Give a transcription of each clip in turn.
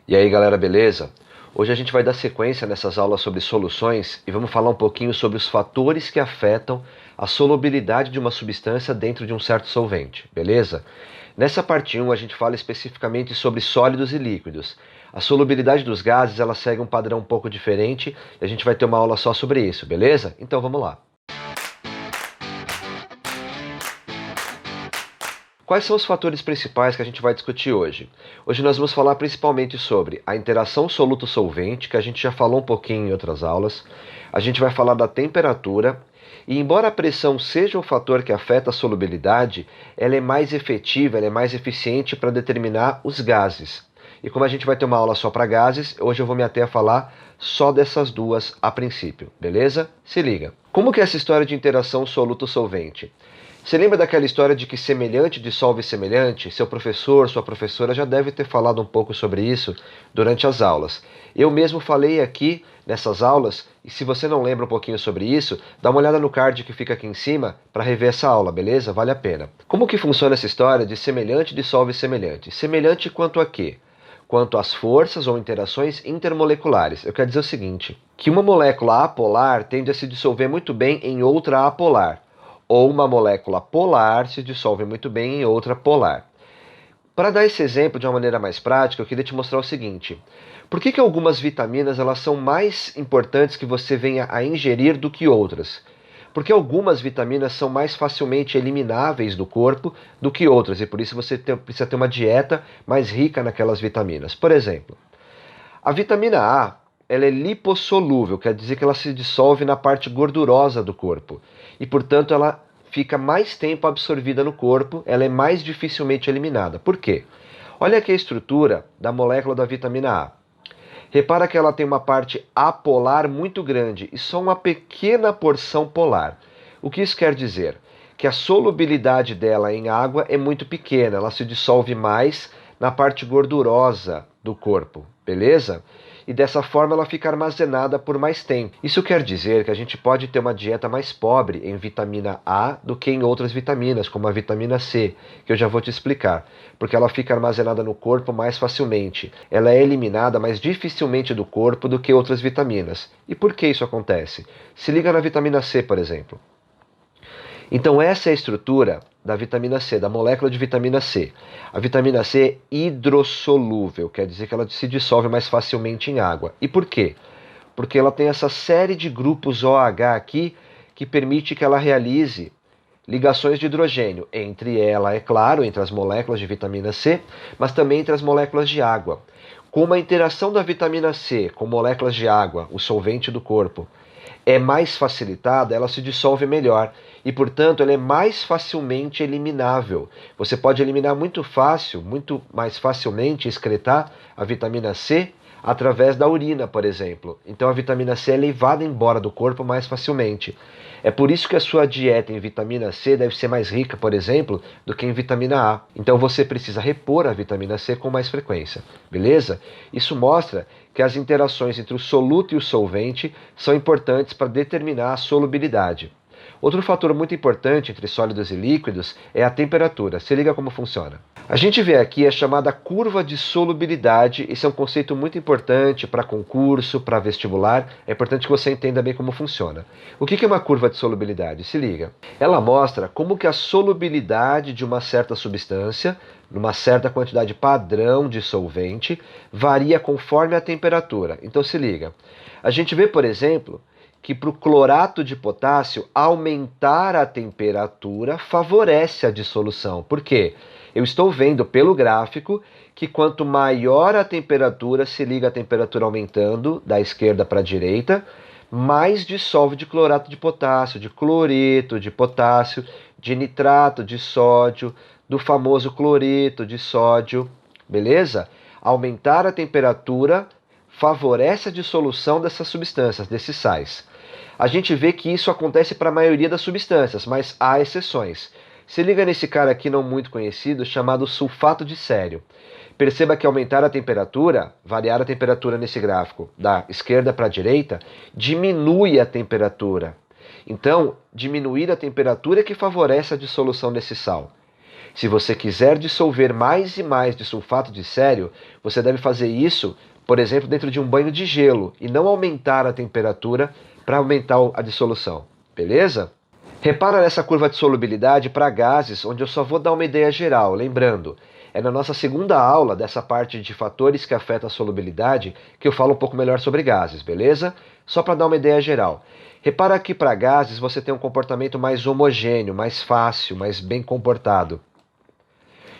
E aí galera, beleza? Hoje a gente vai dar sequência nessas aulas sobre soluções e vamos falar um pouquinho sobre os fatores que afetam a solubilidade de uma substância dentro de um certo solvente, beleza? Nessa parte 1 a gente fala especificamente sobre sólidos e líquidos. A solubilidade dos gases ela segue um padrão um pouco diferente e a gente vai ter uma aula só sobre isso, beleza? Então vamos lá. Quais são os fatores principais que a gente vai discutir hoje? Hoje nós vamos falar principalmente sobre a interação soluto-solvente, que a gente já falou um pouquinho em outras aulas. A gente vai falar da temperatura. E embora a pressão seja um fator que afeta a solubilidade, ela é mais efetiva, ela é mais eficiente para determinar os gases. E como a gente vai ter uma aula só para gases, hoje eu vou me ater a falar só dessas duas a princípio, beleza? Se liga. Como que é essa história de interação soluto-solvente? Você lembra daquela história de que semelhante dissolve semelhante? Seu professor, sua professora já deve ter falado um pouco sobre isso durante as aulas. Eu mesmo falei aqui nessas aulas, e se você não lembra um pouquinho sobre isso, dá uma olhada no card que fica aqui em cima para rever essa aula, beleza? Vale a pena. Como que funciona essa história de semelhante dissolve semelhante? Semelhante quanto a quê? Quanto às forças ou interações intermoleculares. Eu quero dizer o seguinte, que uma molécula apolar tende a se dissolver muito bem em outra apolar, ou uma molécula polar se dissolve muito bem em outra polar. Para dar esse exemplo de uma maneira mais prática, eu queria te mostrar o seguinte. Por que algumas vitaminas elas são mais importantes que você venha a ingerir do que outras? Porque algumas vitaminas são mais facilmente elimináveis do corpo do que outras, e por isso você precisa ter uma dieta mais rica naquelas vitaminas. Por exemplo, a vitamina A ela é lipossolúvel, quer dizer que ela se dissolve na parte gordurosa do corpo. E, portanto, ela fica mais tempo absorvida no corpo, ela é mais dificilmente eliminada. Por quê? Olha aqui a estrutura da molécula da vitamina A. Repara que ela tem uma parte apolar muito grande e só uma pequena porção polar. O que isso quer dizer? Que a solubilidade dela em água é muito pequena, ela se dissolve mais na parte gordurosa do corpo, beleza? E dessa forma ela fica armazenada por mais tempo. Isso quer dizer que a gente pode ter uma dieta mais pobre em vitamina A do que em outras vitaminas, como a vitamina C, que eu já vou te explicar, porque ela fica armazenada no corpo mais facilmente. Ela é eliminada mais dificilmente do corpo do que outras vitaminas. E por que isso acontece? Se liga na vitamina C, por exemplo. Então essa é a estrutura da vitamina C, da molécula de vitamina C. A vitamina C é hidrossolúvel, quer dizer que ela se dissolve mais facilmente em água. E por quê? Porque ela tem essa série de grupos OH aqui que permite que ela realize ligações de hidrogênio entre ela, é claro, entre as moléculas de vitamina C, mas também entre as moléculas de água. Como a interação da vitamina C com moléculas de água, o solvente do corpo, é mais facilitada, ela se dissolve melhor e, portanto, ela é mais facilmente eliminável. Você pode eliminar muito mais facilmente, excretar a vitamina C através da urina, por exemplo. Então a vitamina C é levada embora do corpo mais facilmente. É por isso que a sua dieta em vitamina C deve ser mais rica, por exemplo, do que em vitamina A. Então você precisa repor a vitamina C com mais frequência, beleza? Isso mostra que as interações entre o soluto e o solvente são importantes para determinar a solubilidade. Outro fator muito importante entre sólidos e líquidos é a temperatura. Se liga como funciona. A gente vê aqui a chamada curva de solubilidade. Esse é um conceito muito importante para concurso, para vestibular. É importante que você entenda bem como funciona. O que é uma curva de solubilidade? Se liga. Ela mostra como que a solubilidade de uma certa substância, numa certa quantidade padrão de solvente, varia conforme a temperatura. Então se liga. A gente vê, por exemplo, que para o clorato de potássio, aumentar a temperatura favorece a dissolução. Por quê? Eu estou vendo pelo gráfico que quanto maior a temperatura, se liga a temperatura aumentando da esquerda para a direita, mais dissolve de clorato de potássio, de cloreto de potássio, de nitrato de sódio, do famoso cloreto de sódio, beleza? Aumentar a temperatura favorece a dissolução dessas substâncias, desses sais. A gente vê que isso acontece para a maioria das substâncias, mas há exceções. Se liga nesse cara aqui não muito conhecido, chamado sulfato de sério. Perceba que aumentar a temperatura, variar a temperatura nesse gráfico, da esquerda para a direita, diminui a temperatura. Então, diminuir a temperatura é que favorece a dissolução desse sal. Se você quiser dissolver mais e mais de sulfato de sério, você deve fazer isso, por exemplo, dentro de um banho de gelo e não aumentar a temperatura para aumentar a dissolução, beleza? Repara nessa curva de solubilidade para gases, onde eu só vou dar uma ideia geral, lembrando, é na nossa segunda aula dessa parte de fatores que afetam a solubilidade que eu falo um pouco melhor sobre gases, beleza? Só para dar uma ideia geral. Repara que para gases você tem um comportamento mais homogêneo, mais fácil, mais bem comportado.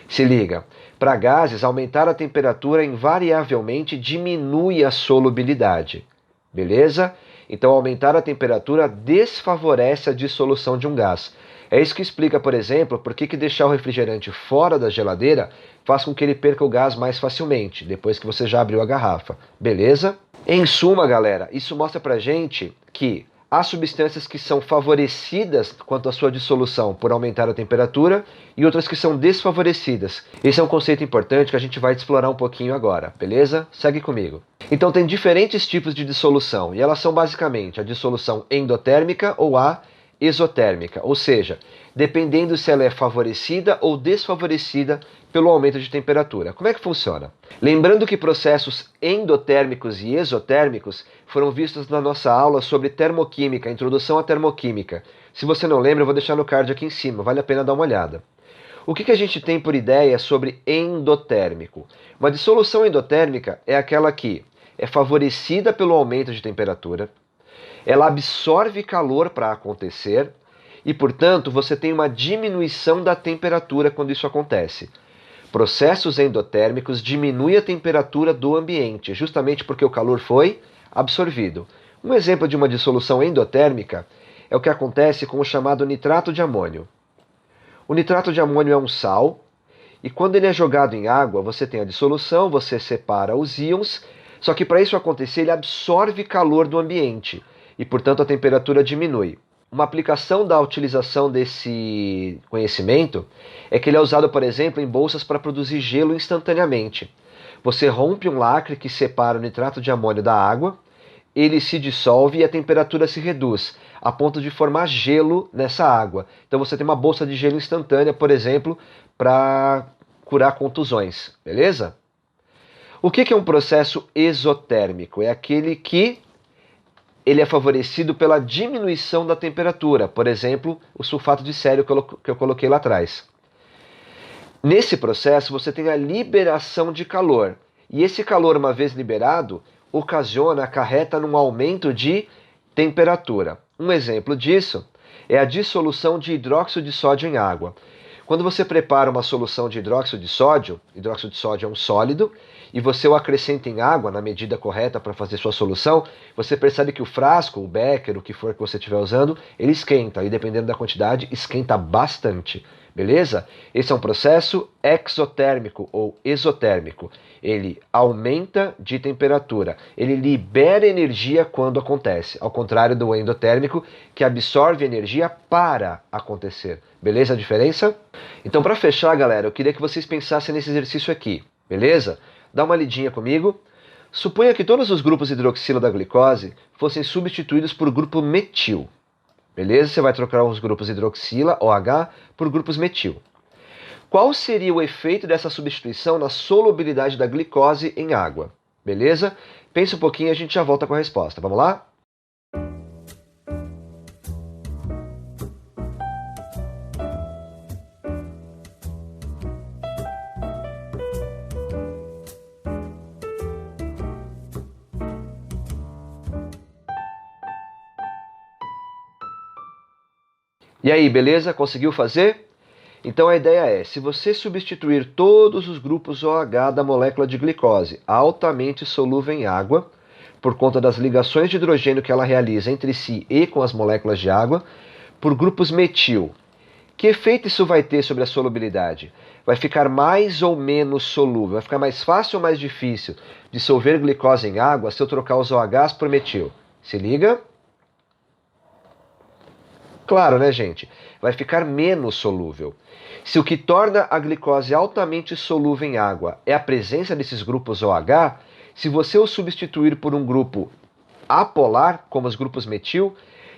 Se liga, para gases, aumentar a temperatura invariavelmente diminui a solubilidade, beleza? Então, aumentar a temperatura desfavorece a dissolução de um gás. É isso que explica, por exemplo, por que deixar o refrigerante fora da geladeira faz com que ele perca o gás mais facilmente, depois que você já abriu a garrafa, beleza? Em suma, galera, isso mostra pra gente que há substâncias que são favorecidas quanto à sua dissolução por aumentar a temperatura e outras que são desfavorecidas. Esse é um conceito importante que a gente vai explorar um pouquinho agora, beleza? Segue comigo. Então tem diferentes tipos de dissolução e elas são basicamente a dissolução endotérmica ou a exotérmica, ou seja, dependendo se ela é favorecida ou desfavorecida pelo aumento de temperatura. Como é que funciona? Lembrando que processos endotérmicos e exotérmicos foram vistos na nossa aula sobre termoquímica, introdução à termoquímica. Se você não lembra, eu vou deixar no card aqui em cima, vale a pena dar uma olhada. O que a gente tem por ideia sobre endotérmico? Uma dissolução endotérmica é aquela que é favorecida pelo aumento de temperatura, ela absorve calor para acontecer e, portanto, você tem uma diminuição da temperatura quando isso acontece. Processos endotérmicos diminuem a temperatura do ambiente, justamente porque o calor foi absorvido. Um exemplo de uma dissolução endotérmica é o que acontece com o chamado nitrato de amônio. O nitrato de amônio é um sal, e quando ele é jogado em água, você tem a dissolução, você separa os íons, só que para isso acontecer, ele absorve calor do ambiente, e portanto a temperatura diminui. Uma aplicação da utilização desse conhecimento é que ele é usado, por exemplo, em bolsas para produzir gelo instantaneamente. Você rompe um lacre que separa o nitrato de amônio da água, ele se dissolve e a temperatura se reduz, a ponto de formar gelo nessa água. Então você tem uma bolsa de gelo instantânea, por exemplo, para curar contusões, beleza? O que é um processo exotérmico? É aquele que ele é favorecido pela diminuição da temperatura, por exemplo, o sulfato de sério que eu coloquei lá atrás. Nesse processo, você tem a liberação de calor, e esse calor, uma vez liberado, acarreta num aumento de temperatura. Um exemplo disso é a dissolução de hidróxido de sódio em água. Quando você prepara uma solução de hidróxido de sódio é um sólido, e você o acrescenta em água na medida correta para fazer sua solução, você percebe que o frasco, o becker, o que for que você estiver usando, ele esquenta, e dependendo da quantidade, esquenta bastante. Beleza? Esse é um processo exotérmico ou exotérmico. Ele aumenta de temperatura, ele libera energia quando acontece, ao contrário do endotérmico, que absorve energia para acontecer. Beleza a diferença? Então, para fechar, galera, eu queria que vocês pensassem nesse exercício aqui, beleza? Dá uma lidinha comigo. Suponha que todos os grupos hidroxila da glicose fossem substituídos por grupo metil. Beleza? Você vai trocar os grupos hidroxila, OH, por grupos metil. Qual seria o efeito dessa substituição na solubilidade da glicose em água? Beleza? Pensa um pouquinho e a gente já volta com a resposta. Vamos lá? E aí, beleza? Conseguiu fazer? Então a ideia é, se você substituir todos os grupos OH da molécula de glicose altamente solúvel em água, por conta das ligações de hidrogênio que ela realiza entre si e com as moléculas de água, por grupos metil, que efeito isso vai ter sobre a solubilidade? Vai ficar mais ou menos solúvel? Vai ficar mais fácil ou mais difícil dissolver glicose em água se eu trocar os OHs por metil? Se liga? Claro, né, gente? Vai ficar menos solúvel. Se o que torna a glicose altamente solúvel em água é a presença desses grupos OH, se você o substituir por um grupo apolar, como os grupos metil,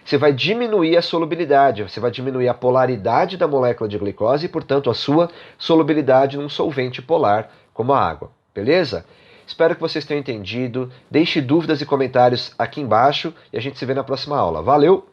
você vai diminuir a solubilidade, você vai diminuir a polaridade da molécula de glicose e, portanto, a sua solubilidade num solvente polar, como a água. Beleza? Espero que vocês tenham entendido. Deixe dúvidas e comentários aqui embaixo e a gente se vê na próxima aula. Valeu!